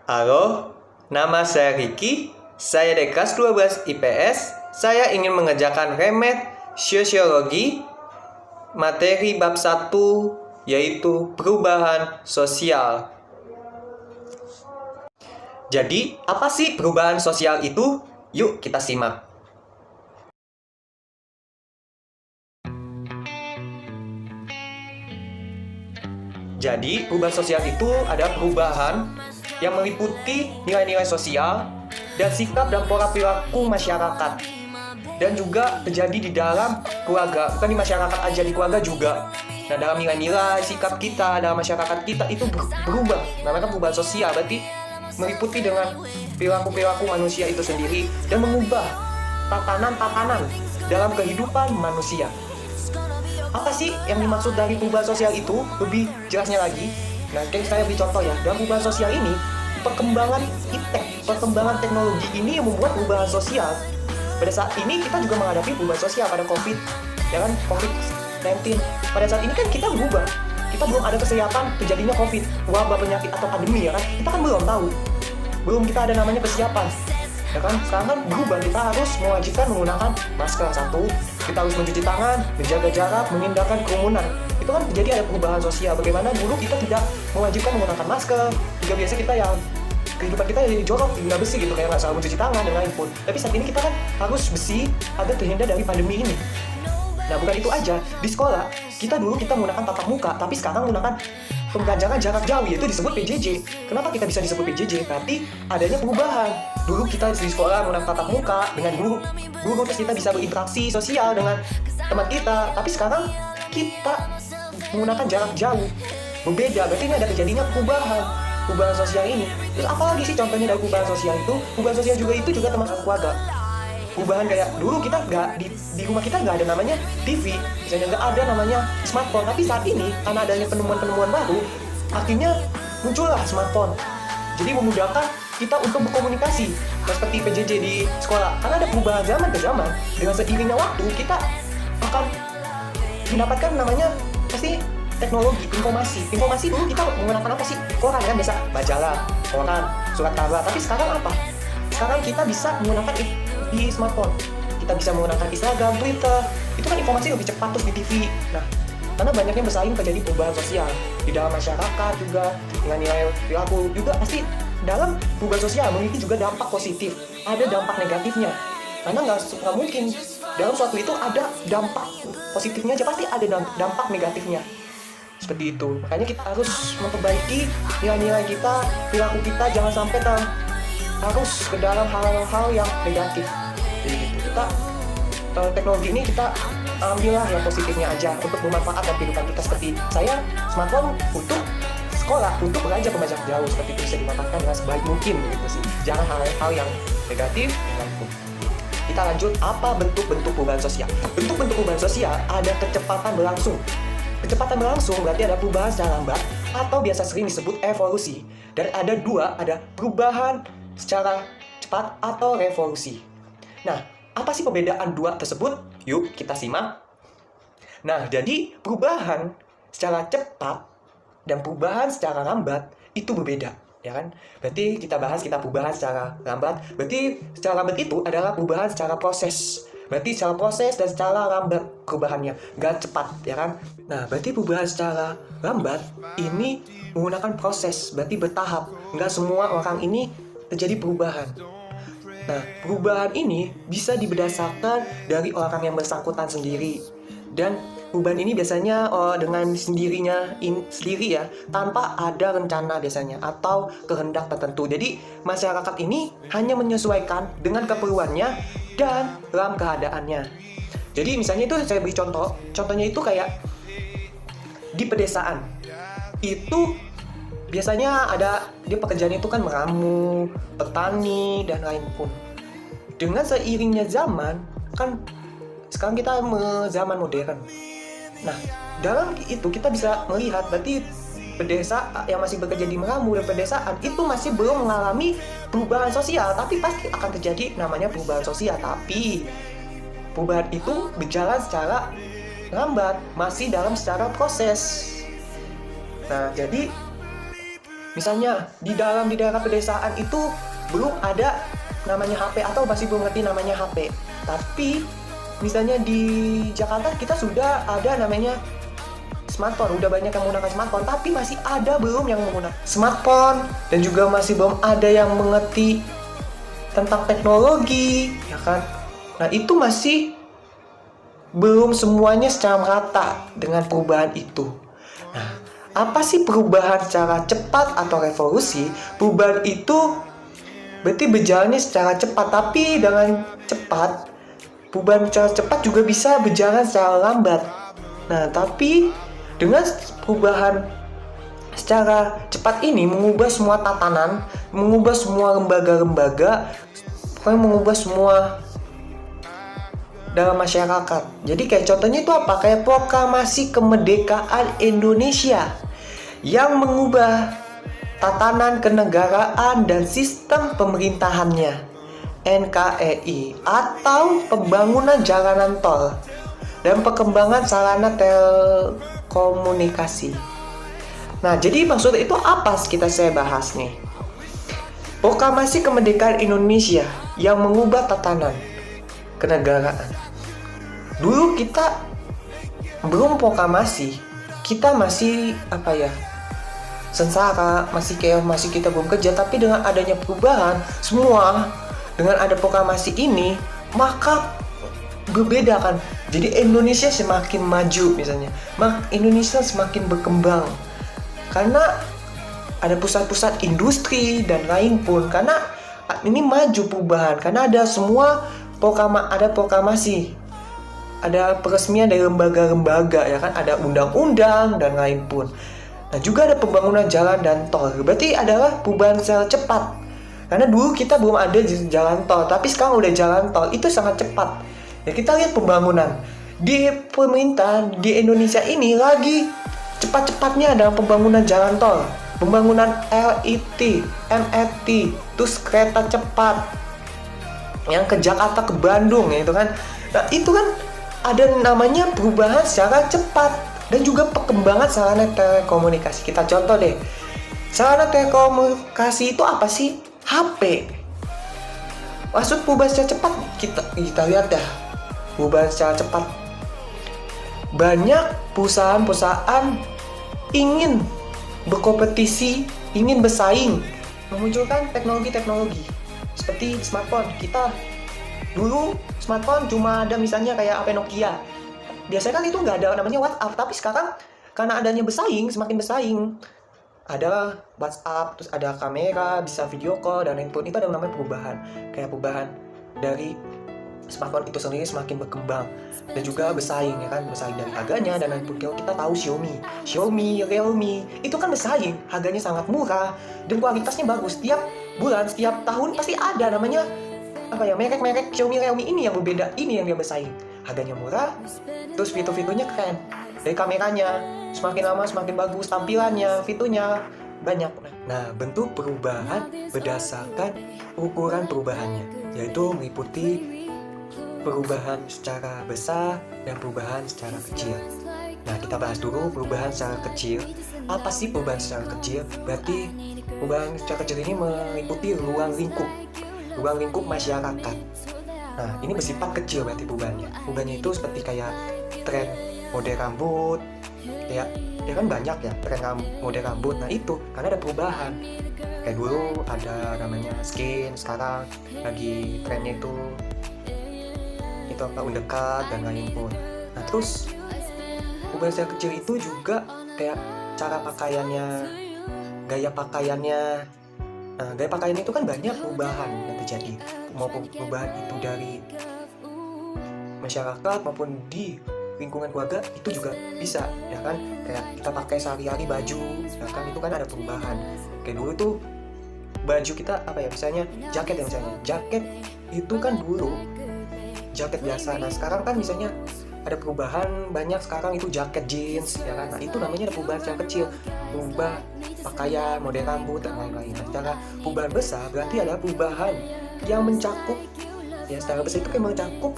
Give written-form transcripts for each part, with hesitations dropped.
Halo, nama saya Ricky. Saya dari kelas 12 IPS. Saya ingin mengerjakan remed sosiologi materi bab 1 yaitu perubahan sosial. Jadi, apa sih perubahan sosial itu? Yuk kita simak. Jadi, perubahan sosial itu adalah perubahan yang meliputi nilai-nilai sosial dan sikap dan pola perilaku masyarakat. Dan juga terjadi di dalam keluarga, bukan di masyarakat aja, di keluarga juga. Nah, dalam nilai-nilai, sikap kita, dalam masyarakat kita itu berubah. Namanya perubahan sosial, berarti meliputi dengan perilaku-perilaku manusia itu sendiri dan mengubah tatanan-tatanan dalam kehidupan manusia. Apa sih yang dimaksud dari perubahan sosial itu? Lebih jelasnya lagi, nah saya beri contoh ya. Dalam perubahan sosial ini, perkembangan perkembangan teknologi ini yang membuat perubahan sosial. Pada saat ini kita juga menghadapi perubahan sosial pada COVID, ya kan, COVID-19. Pada saat ini kan kita berubah. Kita belum ada kesiapan terjadinya COVID, wabah penyakit atau pandemi, ya kan. Kita kan belum tahu. Belum kita ada namanya persiapan. Ya kan, sekarang kan berubah, kita harus mewajibkan menggunakan masker satu, kita harus mencuci tangan, menjaga jarak, menghindarkan kerumunan. Itu kan jadi ada perubahan sosial. Bagaimana dulu kita tidak mewajibkan menggunakan masker, juga biasa kita yang kehidupan kita jadi jorok, tidak bersih gitu, kayak nggak selalu mencuci tangan dan lain pun. Tapi saat ini kita kan harus bersih agar terhindar dari pandemi ini. Nah, bukan itu aja, di sekolah kita menggunakan tatap muka, tapi sekarang menggunakan pembelajaran jarak jauh, yaitu disebut PJJ. Kenapa kita bisa disebut PJJ? Berarti adanya perubahan. Dulu kita di sekolah menggunakan tatap muka dengan guru terus kita bisa berinteraksi sosial dengan teman kita. Tapi sekarang kita menggunakan jarak jauh, berbeda. Berarti ini ada terjadinya perubahan sosial ini. Terus apalagi sih contohnya dari perubahan sosial itu? Perubahan sosial juga teman keluarga. Perubahan kayak dulu kita di rumah kita nggak ada namanya TV, misalnya nggak ada namanya smartphone. Tapi saat ini karena adanya penemuan baru, akhirnya muncullah smartphone. Jadi memudahkan kita untuk berkomunikasi, seperti PJJ di sekolah. Karena ada perubahan zaman ke zaman, dengan seiringnya waktu kita akan mendapatkan namanya pasti teknologi, informasi dulu kita menggunakan apa sih? Koran kan, biasa majalah, koran, surat kabar. Tapi sekarang apa? Sekarang kita bisa menggunakan di smartphone, kita bisa menggunakan Instagram, Twitter. Itu kan informasi lebih cepat terus di TV. Nah, karena banyaknya bersaing terjadi perubahan sosial di dalam masyarakat juga, dengan nilai perilaku juga. Pasti dalam perubahan sosial memiliki juga dampak positif, ada dampak negatifnya. Karena nggak mungkin dalam suatu itu ada dampak positifnya aja, pasti ada dampak negatifnya. Seperti itu. Makanya kita harus memperbaiki nilai-nilai kita, perilaku kita, jangan sampai harus ke dalam hal-hal yang negatif. Jadi gitu. Kita teknologi ini kita ambillah yang positifnya aja untuk bermanfaat dalam kehidupan kita. Seperti saya, smartphone untuk sekolah, untuk belajar pembelajaran jauh, seperti itu bisa dimanfaatkan dengan sebaik mungkin gitu sih. Jangan hal-hal yang negatif. Kita lanjut, apa bentuk-bentuk perubahan sosial? Bentuk-bentuk perubahan sosial ada kecepatan berlangsung. Kecepatan berlangsung berarti ada perubahan secara lambat atau biasa sering disebut evolusi. Dan ada dua, ada perubahan secara cepat atau revolusi. Nah, apa sih perbedaan dua tersebut? Yuk kita simak. Nah, jadi perubahan secara cepat dan perubahan secara lambat itu berbeda, ya kan? Berarti kita perubahan secara lambat. Berarti secara lambat itu adalah perubahan secara proses. Berarti secara proses dan secara lambat perubahannya, nggak cepat, ya kan? Nah, berarti perubahan secara lambat ini menggunakan proses, berarti bertahap. Nggak semua orang ini terjadi perubahan. Nah, perubahan ini bisa berdasarkan dari orang yang bersangkutan sendiri. Dan perubahan ini biasanya dengan sendiri ya, tanpa ada rencana biasanya atau kehendak tertentu. Jadi masyarakat ini hanya menyesuaikan dengan keperluannya dan dalam keadaannya. Jadi misalnya itu saya beri contohnya itu kayak di pedesaan. Itu biasanya ada dia pekerjaan itu kan meramu, petani dan lain pun. Dengan seiringnya zaman kan sekarang kita zaman modern. Nah, dalam itu kita bisa melihat berarti pedesa yang masih bekerja di meramu dan pedesaan itu masih belum mengalami perubahan sosial, tapi pasti akan terjadi namanya perubahan sosial. Tapi perubahan itu berjalan secara lambat, masih dalam secara proses. Nah, jadi Misalnya di daerah pedesaan itu belum ada namanya HP atau masih belum ngerti namanya HP. Tapi misalnya di Jakarta kita sudah ada namanya smartphone, udah banyak yang menggunakan smartphone, tapi masih ada belum yang menggunakan smartphone dan juga masih belum ada yang mengerti tentang teknologi, ya kan? Nah, itu masih belum semuanya secara merata dengan perubahan itu. Nah, apa sih perubahan secara cepat atau revolusi? Perubahan itu berarti berjalannya secara cepat, tapi dengan cepat, perubahan secara cepat juga bisa berjalan secara lambat. Nah, tapi dengan perubahan secara cepat ini mengubah semua tatanan, mengubah semua lembaga-lembaga, pokoknya mengubah semua dalam masyarakat. Jadi kayak contohnya itu apa? Kayak proklamasi kemerdekaan Indonesia yang mengubah tatanan kenegaraan dan sistem pemerintahannya, NKRI, atau pembangunan jalanan tol dan perkembangan sarana telekomunikasi. Nah, jadi maksud itu apa saya bahas nih? Proklamasi kemerdekaan Indonesia yang mengubah tatanan kenegaraan. Dulu kita belum proklamasi, kita masih sengsara, masih kita belum kerja. Tapi dengan adanya perubahan semua, dengan ada proklamasi ini, maka berbeda kan. Jadi Indonesia semakin maju misalnya, Indonesia semakin berkembang karena ada pusat-pusat industri dan lain pun, karena ini maju perubahan, karena ada semua ada proklamasi, ada peresmian dari lembaga-lembaga, ya kan, ada undang-undang dan lain pun. Nah, juga ada pembangunan jalan dan tol. Berarti adalah perubahan secara cepat. Karena dulu kita belum ada jalan tol, tapi sekarang udah jalan tol, itu sangat cepat. Ya, kita lihat pembangunan di pemerintahan di Indonesia ini lagi cepat-cepatnya dalam pembangunan jalan tol, pembangunan LRT, MRT, terus kereta cepat yang ke Jakarta ke Bandung, ya itu kan. Nah, itu kan ada namanya perubahan secara cepat dan juga perkembangan sarana telekomunikasi. Kita contoh deh, sarana telekomunikasi itu apa sih? HP. Maksud perubahan secara cepat, kita lihat dah perubahan secara cepat. Banyak perusahaan-perusahaan ingin berkompetisi, ingin bersaing, memunculkan teknologi-teknologi seperti smartphone. Kita dulu smartphone cuma ada misalnya kayak HP Nokia. Biasanya kan itu nggak ada namanya WhatsApp, tapi sekarang karena adanya semakin bersaing, ada WhatsApp, terus ada kamera, bisa video call dan lain pun. Itu ada namanya perubahan, kayak perubahan dari smartphone itu sendiri semakin berkembang dan juga bersaing, ya kan, bersaing dari harganya dan lain pun. Kita tahu Xiaomi, Realme itu kan bersaing, harganya sangat murah dan kualitasnya bagus. Setiap bulan, setiap tahun pasti ada namanya merek-merek Xiaomi, Realme ini yang berbeda, ini yang dia bersaing. Harganya murah, terus fitur-fiturnya keren. Dari kameranya semakin lama semakin bagus, tampilannya, fiturnya banyak. Nah, bentuk perubahan berdasarkan ukuran perubahannya, yaitu meliputi perubahan secara besar dan perubahan secara kecil. Nah, kita bahas dulu perubahan secara kecil. Apa sih perubahan secara kecil? Berarti perubahan secara kecil ini meliputi ruang lingkup masyarakat. Nah, ini bersifat kecil berarti perubahannya. Perubahannya itu seperti kayak tren model rambut, ya kan banyak ya tren model rambut. Nah, itu karena ada perubahan. Kayak dulu ada namanya skin, sekarang lagi trennya itu undekat dan lain pun. Nah, terus perubahan secara kecil itu juga kayak cara pakaiannya, gaya pakaiannya. Nah, gaya pakaian itu kan banyak perubahan yang terjadi, maupun perubahan itu dari masyarakat maupun di lingkungan keluarga itu juga bisa, ya kan, kayak kita pakai sehari-hari baju, ya kan, itu kan ada perubahan. Kayak dulu tuh baju kita misalnya jaket itu kan dulu jaket biasa. Nah, sekarang kan misalnya ada perubahan banyak, sekarang itu jaket jeans, ya kan. Nah, itu namanya ada perubahan yang kecil, berubah pakaian, model rambut dan lain-lain. Nah, secara perubahan besar berarti ada perubahan yang mencakup, ya, secara besar itu kayak mencakup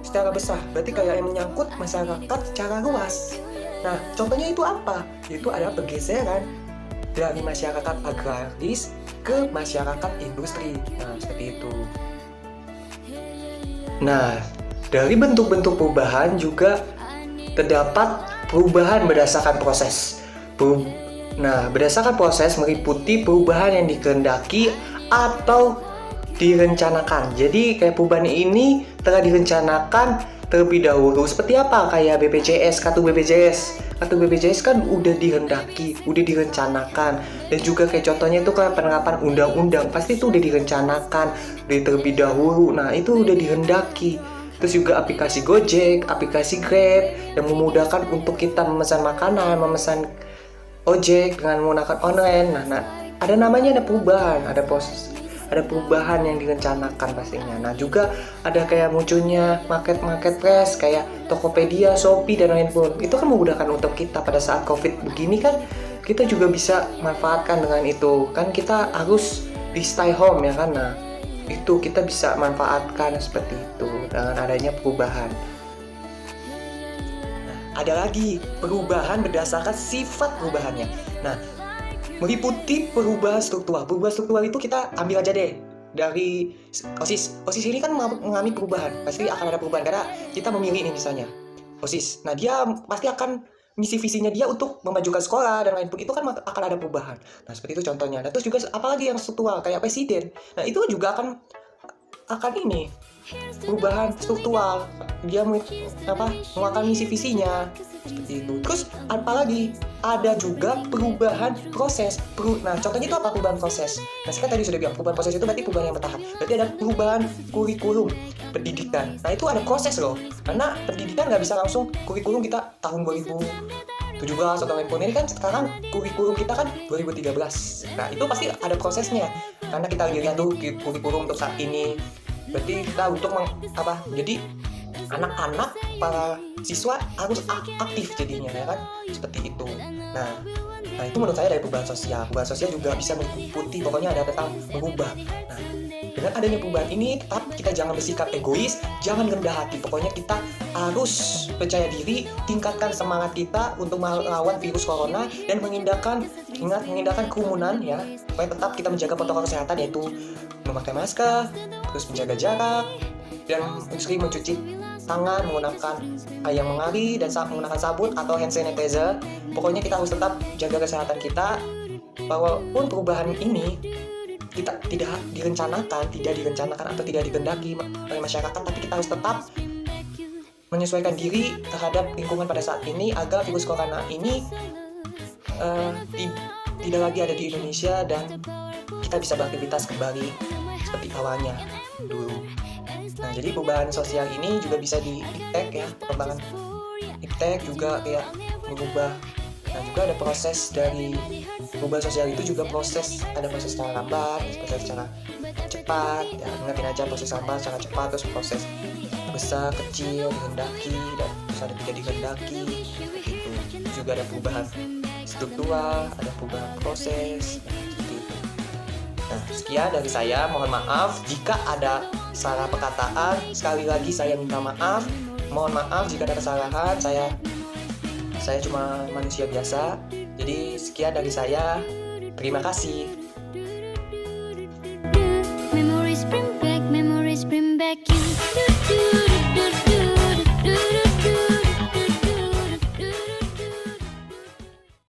secara besar, berarti kayak yang menyangkut masyarakat secara luas. Nah, contohnya itu apa? Itu ada pergeseran dari masyarakat agraris ke masyarakat industri. Nah, seperti itu. Nah, dari bentuk-bentuk perubahan juga terdapat perubahan berdasarkan proses. Nah, berdasarkan proses meliputi perubahan yang dikehendaki atau direncanakan. Jadi kayak perubahan ini telah direncanakan terlebih dahulu. Seperti apa? Kayak BPJS, kartu BPJS. Kartu BPJS kan udah dihendaki, udah direncanakan. Dan juga kayak contohnya itu kayak penerapan undang-undang, pasti itu udah direncanakan dari terlebih dahulu. Nah, itu udah dihendaki. Terus juga aplikasi Gojek, aplikasi Grab yang memudahkan untuk kita memesan makanan, memesan ojek dengan menggunakan online. Nah, ada namanya, ada perubahan, ada proses, ada perubahan yang direncanakan pastinya. Nah, juga ada kayak munculnya marketplace kayak Tokopedia, Shopee, dan lain pun. Itu kan memudahkan untuk kita pada saat COVID begini kan, kita juga bisa manfaatkan dengan itu. Kan kita harus di stay home ya kan. Nah, itu kita bisa manfaatkan seperti itu dengan adanya perubahan. Nah, ada lagi perubahan berdasarkan sifat perubahannya. Nah, meliputi perubahan struktural. Perubahan struktural itu kita ambil aja deh dari OSIS. OSIS ini kan mengalami perubahan. Pasti akan ada perubahan karena kita memilih nih misalnya OSIS. Nah, dia pasti akan misi visinya dia untuk memajukan sekolah dan lain pun, itu kan akan ada perubahan. Nah, seperti itu contohnya. Nah, terus juga apalagi yang struktural kayak presiden. Nah, itu juga akan ini perubahan struktural. Dia mengeluarkan misi visinya seperti itu. Terus apalagi ada juga perubahan proses. Nah, contohnya itu apa perubahan proses? Nah, saya kan tadi sudah bilang perubahan proses itu berarti perubahan yang bertahap. Berarti ada perubahan kurikulum pendidikan. Nah, itu ada proses loh. Karena pendidikan nggak bisa langsung kurikulum kita tahun 2017 atau lain pun. Ini kan sekarang kurikulum kita kan 2013. Nah, itu pasti ada prosesnya. Karena kita lihat tuh kurikulum untuk saat ini. Berarti kita untuk jadi anak-anak, para siswa harus aktif jadinya ya kan, seperti itu. Nah, itu menurut saya dari perubahan sosial. Perubahan sosial juga bisa meliputi, pokoknya ada tentang mengubah. Nah, dengan adanya perubahan ini tetap kita jangan bersikap egois, jangan rendah hati. Pokoknya kita harus percaya diri, tingkatkan semangat kita untuk melawan virus corona dan mengindahkan kerumunan ya. Supaya tetap kita menjaga protokol kesehatan, yaitu memakai masker, terus menjaga jarak, dan sering mencuci tangan menggunakan air yang mengalir dan menggunakan sabun atau hand sanitizer. Pokoknya kita harus tetap jaga kesehatan kita. Walaupun perubahan ini kita tidak direncanakan atau tidak dikehendaki oleh masyarakat, tapi kita harus tetap menyesuaikan diri terhadap lingkungan pada saat ini agar virus corona ini tidak lagi ada di Indonesia dan kita bisa beraktivitas kembali seperti awalnya dulu. Nah, jadi perubahan sosial ini juga bisa di iptek ya, perkembangan iptek juga kayak mengubah. Nah, juga ada proses dari perubahan sosial itu juga ada proses secara lambat, proses secara cepat. Ya, ingatin aja proses lambat, secara cepat, terus proses besar, kecil, dihendaki, dan terus ada tidak dihendaki. Itu juga ada perubahan struktural, ada perubahan proses. Seperti itu. Nah, sekian dari saya. Mohon maaf jika ada salah perkataan. Sekali lagi saya minta maaf. Mohon maaf jika ada kesalahan. Saya cuma manusia biasa. Jadi sekian dari saya. Terima kasih.